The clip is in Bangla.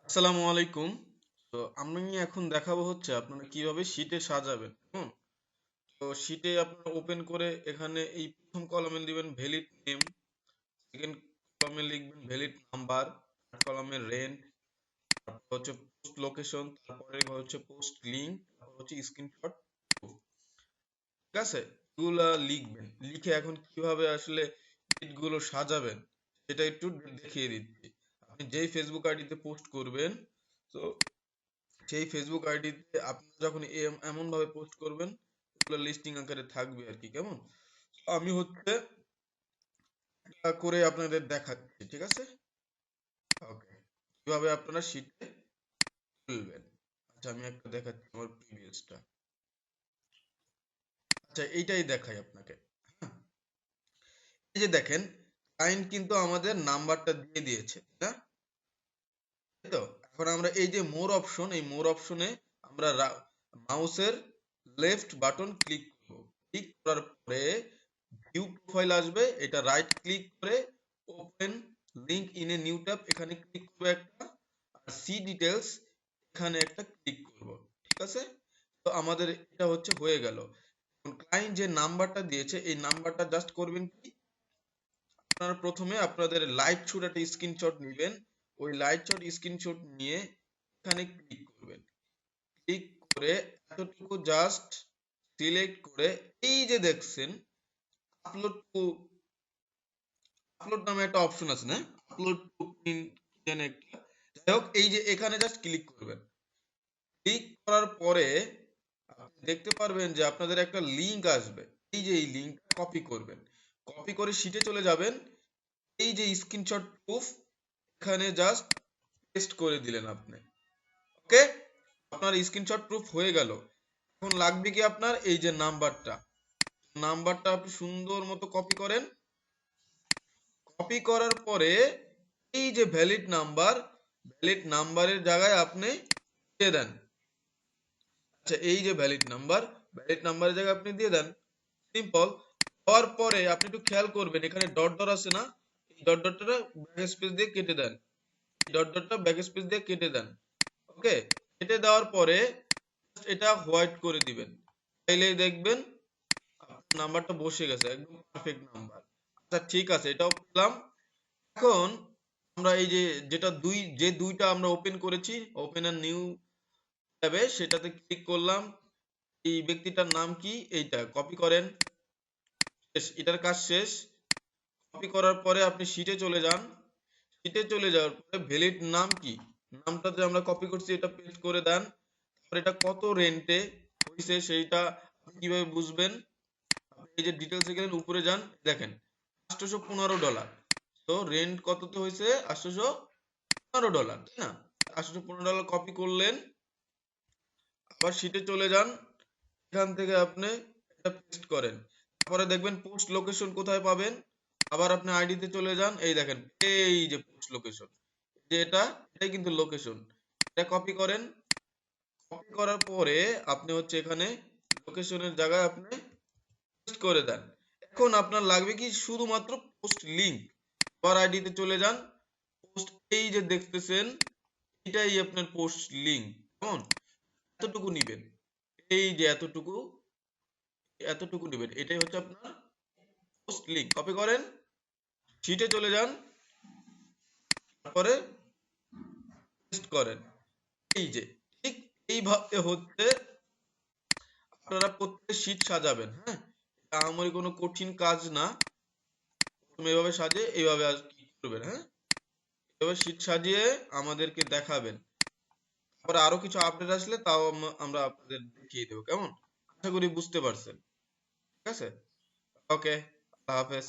আসসালামু আলাইকুম। তো আমি এখন দেখাবো হচ্ছে আপনারা কিভাবে শীটে সাজাবেন। তো শীটে আপনারা ওপেন করে এখানে এই প্রথম কলামে দিবেন ভ্যালিড নেম, সেকেন্ড কলামে লিখবেন ভ্যালিড নাম্বার, থার্ড কলামে রেন্ট, তারপর হচ্ছে পোস্ট লোকেশন, তারপরে হচ্ছে পোস্ট লিঙ্ক, তারপর হচ্ছে স্ক্রিনশট। ঠিক আছে, এগুলা লিখবেন। লিখে এখন কিভাবে আসলে শীটগুলো সাজাবেন সেটা একটু দেখিয়ে দিচ্ছি। আপনি যেই ফেসবুক আইডিতে পোস্ট করবেন, তো সেই ফেসবুক আইডিতে আপনি যখন এমন ভাবে পোস্ট করবেন, ওগুলো লিস্টিং আকারে থাকবে আর কি। কেমন, আমি হচ্ছে এটা করে আপনাদের দেখাচ্ছি। ঠিক আছে, ওকে, কিভাবে আপনারা শীটে তুলবেন। আচ্ছা, আমি একটা দেখাচ্ছি আমার প্রিভিয়াসটা। আচ্ছা, এইটাই দেখাই আপনাকে। হ্যাঁ, এই যে দেখেন, ক্লায়েন্ট কিন্তু আমাদের নাম্বারটা দিয়ে দিয়েছে, তাই না? তাই তো। এখন আমরা এই যে মোর অপশন, এই মোর অপশনে আমরা মাউসের লেফট বাটন ক্লিক করব। ক্লিক করার পরে ভিউ প্রোফাইল আসবে, এটা রাইট ক্লিক করে open link in a new tab এখানে ক্লিক করব একটা, আর সি ডিটেলস এখানে একটা ক্লিক করব। ঠিক আছে, তো আমাদের এটা হচ্ছে হয়ে গেল। ক্লায়েন্ট যে নাম্বারটা দিয়েছে এই নাম্বারটা জাস্ট করবেন কি, আপনারা প্রথমে আপনাদের লাইট শট একটা স্ক্রিনশট নেবেন। ওই লাইট শট স্ক্রিনশট নিয়ে এখানে ক্লিক করবেন। ক্লিক করে এতটুকু জাস্ট সিলেক্ট করে এই যে দেখছেন আপলোড টু, আপলোড নামে একটা অপশন আছে না, আপলোড টু প্রিন্ট একটা, যাই হোক এই যে এখানে জাস্ট ক্লিক করবেন। ক্লিক করার পরে আপনি দেখতে পারবেন যে আপনাদের একটা লিংক আসবে। এই যে এই লিংকটা কপি করবেন, কপি করে শিটে চলে যাবেন। এই যে স্ক্রিনশট প্রুফ এখানে জাস্ট পেস্ট করে দিলেন আপনি। ওকে, আপনার স্ক্রিনশট প্রুফ হয়ে গেল। এখন লাগবে কি আপনার এই যে নাম্বারটা, নাম্বারটা আপনি সুন্দর মতো কপি করেন। কপি করার পরে এই যে ভ্যালিড নাম্বার, ভ্যালিড নাম্বারের জায়গায় আপনি দিয়ে দেন। আচ্ছা, এই যে ভ্যালিড নাম্বার, ভ্যালিড নাম্বারের জায়গায় আপনি দিয়ে দেন। সিম্পল। দেওয়ার পরে আপনি একটু খেয়াল করবেন এখানে ডট ডট আছে না, এই ডট ডটটা ব্যাক স্পেস দিয়ে কেটে দেন। ডট ডটটা ব্যাক স্পেস দিয়ে কেটে দেন। ওকে, কেটে দেওয়ার পরে এটা হোয়াইট করে দিবেন। তাইলেই দেখবেন আপনার নাম্বারটা বসে গেছে, একদম পারফেক্ট নাম্বার। আচ্ছা ঠিক আছে, এটাও পেলাম। এখন আমরা এই যে যেটা যে দুইটা আমরা ওপেন করেছি, ওপেন আর নিউ ট্যাবে, সেটাতে ক্লিক করলাম। এই ব্যক্তিটার নাম কি, এইটা কপি করেন। শেষ, এটার কাজ শেষ। কপি করার পরে আপনি শিটে চলে যান। শিটে চলে যাওয়ার পরে ভ্যালিড নাম কি, নামটা যে আমরা কপি করছি এটা পেস্ট করে দেন। তারপর এটা কত রেন্টে হয়েছে সেইটা আপনি কিভাবে বুঝবেন, আপনি এই যে ডিটেলসে গেলেন, উপরে যান, দেখেন $815। তো রেন্ট কততে হয়েছে, $815, তাই না? $815 কপি করলেন। আবার শিটে চলে যান, এখান থেকে আপনি এটা পেস্ট করেন। তারপরে দেখবেন পোস্ট লোকেশন কোথায় পাবেন। আবার আপনি আইডিতে চলে যান, এই দেখেন এই যে পোস্ট লোকেশন, যে এটাই কিন্তু লোকেশন। এটা কপি করেন। কপি করার পরে আপনি হচ্ছে এখানে লোকেশনের জায়গায় আপনি পেস্ট করে দেন। এখন আপনার লাগবে কি শুধুমাত্র পোস্ট লিংক। আবার আইডিতে চলে যান, পোস্ট এই যে দেখতেছেন এটাই আপনার পোস্ট লিংক। কেমন, এতটুকু নিবেন, এই যে এতটুকু, এতটুকু নেবেন, এটাই হচ্ছে আপনার পোস্ট লিংক। কপি করেন, শিটে চলে যান, তারপরে পেস্ট করেন। এই যে ঠিক এইভাবে হচ্ছে আপনারা প্রত্যেক শিট সাজাবেন। হ্যাঁ, এটা আমার কোনো কঠিন কাজ না। তুমি এভাবে সাজিয়ে এইভাবে আর কি করবেন। হ্যাঁ, এভাবে শিট সাজিয়ে আমাদেরকে দেখাবেন। তারপরে আরো কিছু আপডেট আসলে তাও আমরা আপনাদের দেখিয়ে দেবো। কেমন, আশা করি বুঝতে পারছেন। ঠিক আছে, ওকে, আল্লাহ হাফেজ।